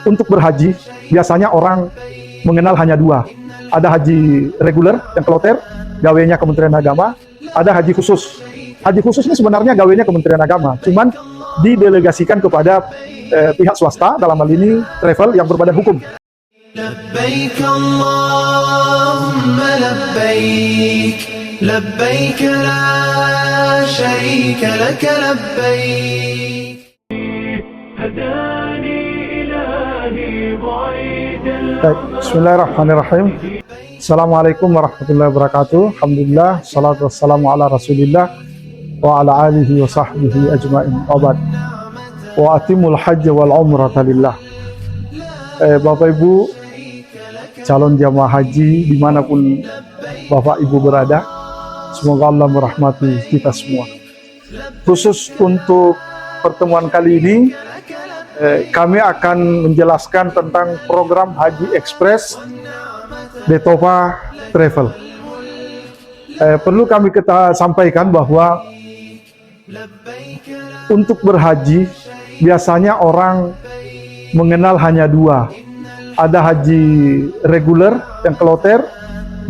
Untuk berhaji, biasanya orang mengenal hanya dua. Ada haji reguler yang kloter, gawenya Kementerian Agama. Ada haji khusus. Haji khusus ini sebenarnya gawenya Kementerian Agama, cuman didelegasikan kepada pihak swasta, dalam hal ini travel yang berbadan hukum. لبيك اللهم لبيك لبيك لا شريك لك لبيك هداني إلهي بعيد Bismillahirrahmanirrahim. Assalamualaikum warahmatullahi wabarakatuh. Alhamdulillah, salatu wassalamu ala rasulillah wa ala alihi wa sahbihi ajma'in. Wabad wa atimul hajj wal umrata lillah. Bapak Ibu calon jamaah haji dimanapun Bapak Ibu berada, semoga Allah merahmati kita semua. Khusus untuk pertemuan kali ini, kami akan menjelaskan tentang program Haji Express Detova Travel. Perlu kami sampaikan bahwa untuk berhaji biasanya orang mengenal hanya dua. Ada haji reguler yang kloter,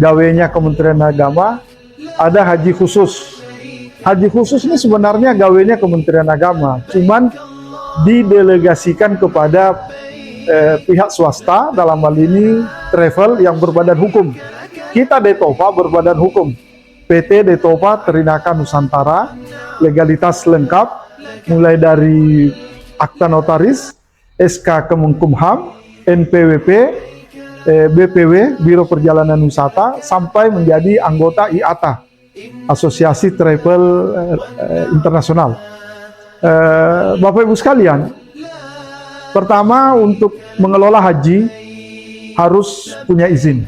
gawenya Kementerian Agama. Ada haji khusus. Haji khusus ini sebenarnya gawenya Kementerian Agama, cuman didelegasikan kepada pihak swasta, dalam hal ini travel yang berbadan hukum. Kita Detova berbadan hukum, PT Detova Terinaka Nusantara, legalitas lengkap, mulai dari akta notaris, SK Kemenkumham, NPWP, BPW, Biro Perjalanan Wisata, sampai menjadi anggota IATA, Asosiasi Travel Internasional. Bapak Ibu sekalian, pertama untuk mengelola haji harus punya izin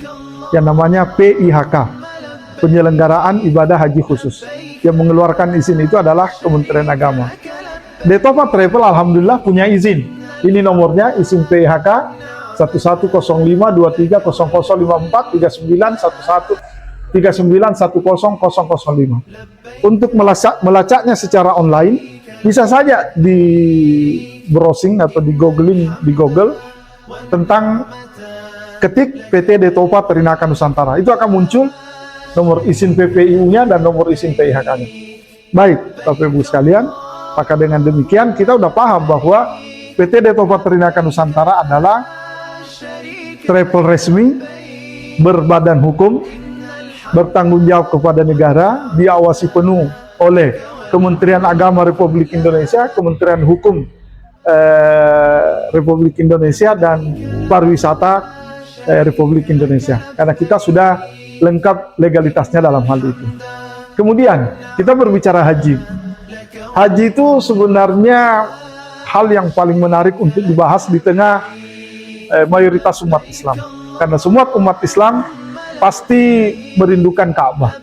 yang namanya PIHK, Penyelenggaraan Ibadah Haji Khusus. Yang mengeluarkan izin itu adalah Kementerian Agama. Detova Travel alhamdulillah punya izin. Ini nomornya, izin PIHK 11-23-0053-11-3910-005. Untuk melacaknya secara online, bisa saja di browsing atau di Google tentang ketik PT Detova Terinaka Nusantara. Itu akan muncul nomor izin PPIU-nya dan nomor izin PIHK-nya. Baik, Bapak Ibu sekalian, maka dengan demikian kita udah paham bahwa PT Detova Terinaka Nusantara adalah travel resmi, berbadan hukum, bertanggung jawab kepada negara, diawasi penuh oleh Kementerian Agama Republik Indonesia, Kementerian Hukum Republik Indonesia, dan Pariwisata Republik Indonesia. Karena kita sudah lengkap legalitasnya dalam hal itu. Kemudian kita berbicara haji. Haji itu sebenarnya hal yang paling menarik untuk dibahas di tengah mayoritas umat Islam. Karena semua umat Islam pasti merindukan Ka'bah.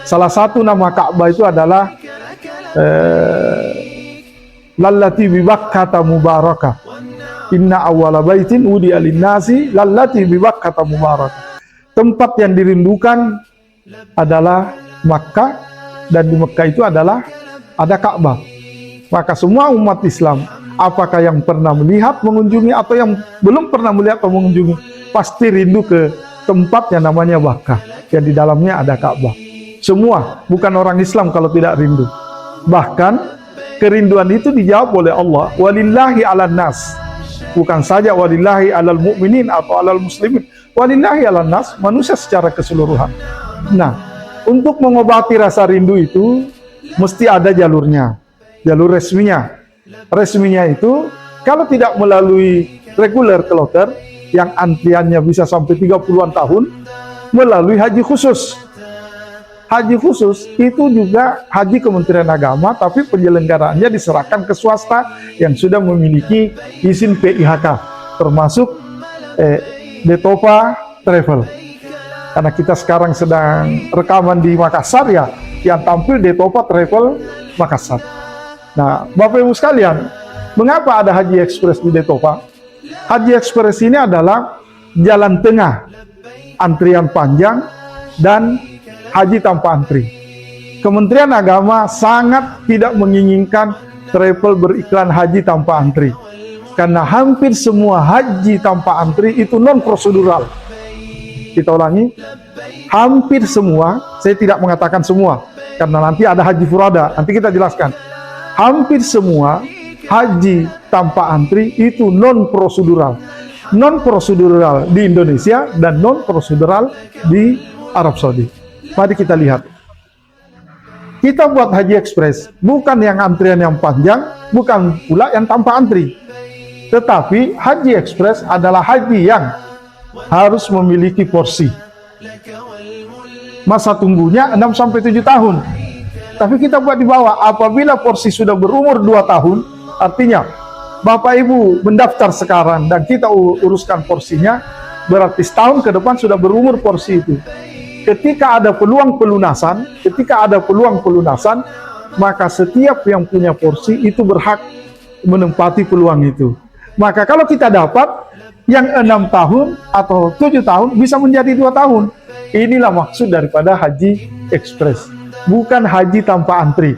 Salah satu nama Ka'bah itu adalah lallati bi Bakkata mubarakah. Inna awwala baitin wudi'a lin-nasi lallati bi Bakkata mubarakah. Tempat yang dirindukan adalah Makkah, dan di Makkah itu adalah ada Ka'bah. Maka semua umat Islam, apakah yang pernah melihat, mengunjungi, atau yang belum pernah melihat atau mengunjungi, pasti rindu ke tempat yang namanya Makkah, yang di dalamnya ada Ka'bah. Semua, bukan orang Islam kalau tidak rindu. Bahkan kerinduan itu dijawab oleh Allah, walillahi 'alan nas. Bukan saja walillahi 'alal mu'minin atau 'alal muslimin, walillahi 'alan nas, manusia secara keseluruhan. Nah, untuk mengobati rasa rindu itu mesti ada jalurnya, jalur resminya. Resminya itu kalau tidak melalui reguler kloter yang antriannya bisa sampai 30-an tahun, melalui haji khusus. Haji khusus itu juga haji Kementerian Agama, tapi penyelenggaraannya diserahkan ke swasta yang sudah memiliki izin PIHK, termasuk Detova Travel. Karena kita sekarang sedang rekaman di Makassar ya, yang tampil Detova Travel Makassar. Nah, Bapak Ibu sekalian, mengapa ada Haji Express di Detova? Haji Express ini adalah jalan tengah, antrian panjang dan haji tanpa antri. Kementerian Agama sangat tidak menginginkan travel beriklan haji tanpa antri. Karena hampir semua haji tanpa antri itu non prosedural. Kita ulangi, hampir semua, saya tidak mengatakan semua, karena nanti ada haji furada, nanti kita jelaskan. Hampir semua haji tanpa antri itu non prosedural. Non prosedural di Indonesia dan non prosedural di Arab Saudi. Mari kita lihat. Kita buat haji ekspres, bukan yang antrian yang panjang, bukan pula yang tanpa antri. Tetapi haji ekspres adalah haji yang harus memiliki porsi. Masa tunggunya 6-7 tahun. Tapi kita buat di bawah, apabila porsi sudah berumur 2 tahun, artinya Bapak Ibu mendaftar sekarang dan kita uruskan porsinya, berarti setahun ke depan sudah berumur porsi itu. Ketika ada peluang pelunasan, maka setiap yang punya porsi itu berhak menempati peluang itu. Maka kalau kita dapat yang 6 tahun atau 7 tahun bisa menjadi 2 tahun. Inilah maksud daripada haji ekspres, bukan haji tanpa antri.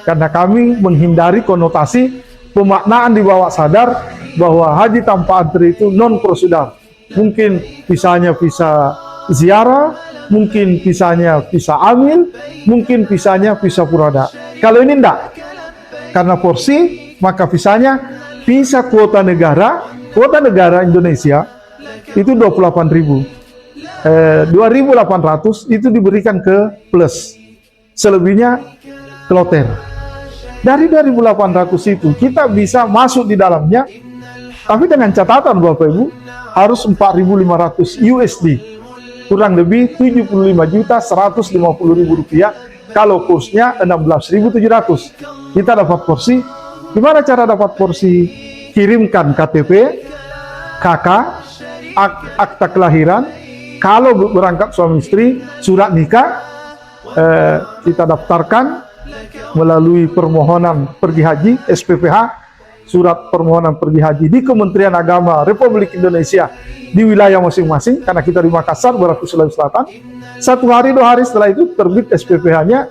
Karena kami menghindari konotasi pemaknaan di bawah sadar bahwa haji tanpa antri itu non prosedur. Mungkin visanya visa ziarah, mungkin visanya visa amil, mungkin visanya visa furada. Kalau ini enggak, karena porsi, maka visanya visa kuota negara Indonesia itu 28.000, 2.800 itu diberikan ke plus, selebihnya kloter. Dari 2.800 itu kita bisa masuk di dalamnya, tapi dengan catatan Bapak Ibu harus 4.500 USD, kurang lebih 75.150.000 rupiah. Kalau kursnya 16.700, kita dapat porsi. Gimana cara dapat porsi? Kirimkan KTP, KK, akta kelahiran. Kalau berangkat suami istri, surat nikah, kita daftarkan melalui permohonan pergi haji, SPPH, surat permohonan pergi haji di Kementerian Agama Republik Indonesia di wilayah masing-masing, karena kita di Makassar, berarti Sulawesi Selatan. 1 hari 2 hari setelah itu terbit SPPH-nya,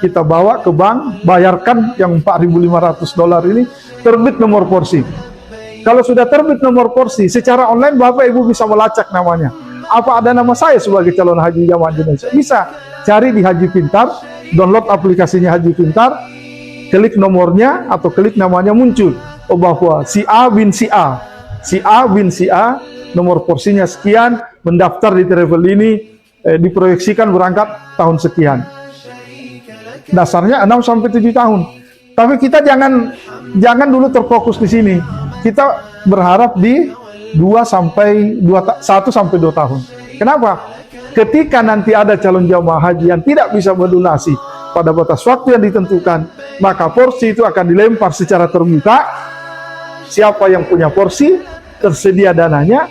kita bawa ke bank, bayarkan yang $4.500 ini, terbit nomor porsi. Kalau sudah terbit nomor porsi, secara online Bapak Ibu bisa melacak namanya. Apa ada nama saya sebagai calon haji jamaah Indonesia? Bisa cari di Haji Pintar, download aplikasinya Haji Pintar, klik nomornya atau klik namanya, muncul oh bahwa si A bin si A, nomor porsinya sekian, mendaftar di travel ini, diproyeksikan berangkat tahun sekian. Dasarnya 6-7 tahun. Tapi kita jangan dulu terfokus di sini. Kita berharap di 1-2 tahun. Kenapa? Ketika nanti ada calon jamaah haji yang tidak bisa melunasi pada batas waktu yang ditentukan, maka porsi itu akan dilempar secara terbuka. Siapa yang punya porsi, tersedia dananya,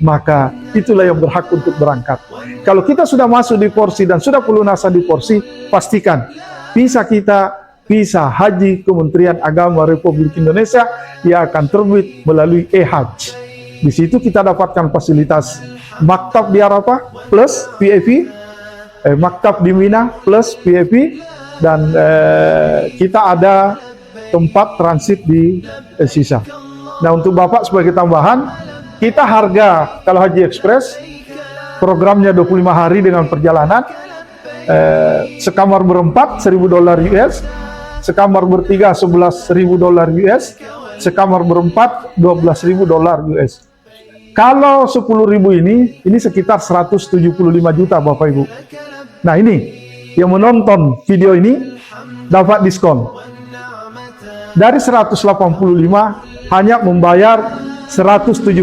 maka itulah yang berhak untuk berangkat. Kalau kita sudah masuk di porsi dan sudah pelunasan di porsi, pastikan visa kita, visa haji Kementerian Agama Republik Indonesia, yang akan terbit melalui e-hajj. Di situ kita dapatkan fasilitas maktab di Arafah plus VIP, maktab di Mina plus VIP, dan kita ada tempat transit di sisa. Nah, untuk Bapak sebagai tambahan, kita harga kalau haji ekspres programnya 25 hari dengan perjalanan, sekamar berempat $1.000 US, sekamar bertiga $11.000 US, sekamar berempat $12.000 US. Kalau 10.000 ini sekitar 175 juta Bapak Ibu. Nah, ini yang menonton video ini dapat diskon. Dari 185 hanya membayar 175.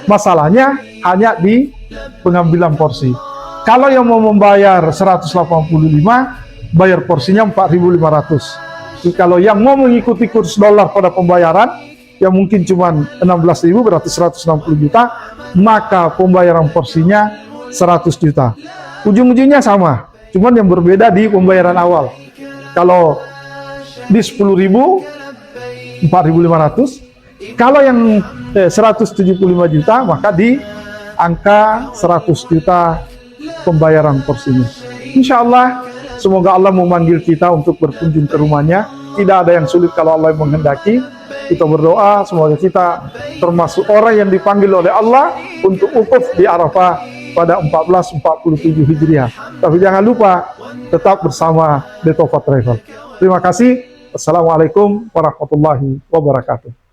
Masalahnya hanya di pengambilan porsi. Kalau yang mau membayar 185, bayar porsinya 4.500. Kalau yang mau mengikuti kurs dolar pada pembayaran, yang mungkin cuma 16.000, berarti 160 juta, maka pembayaran porsinya 100 juta. Ujung-ujungnya sama, cuman yang berbeda di pembayaran awal. Kalau di 10.000, 4.500. Kalau yang 175 juta, maka di angka 100 juta pembayaran porsinya. Insya Allah, semoga Allah memanggil kita untuk berkunjung ke rumahnya. Tidak ada yang sulit kalau Allah menghendaki. Kita berdoa semoga kita termasuk orang yang dipanggil oleh Allah untuk wukuf di Arafah pada 1447 Hijriah. Tapi jangan lupa tetap bersama The Taufa Travel. Terima kasih. Assalamualaikum warahmatullahi wabarakatuh.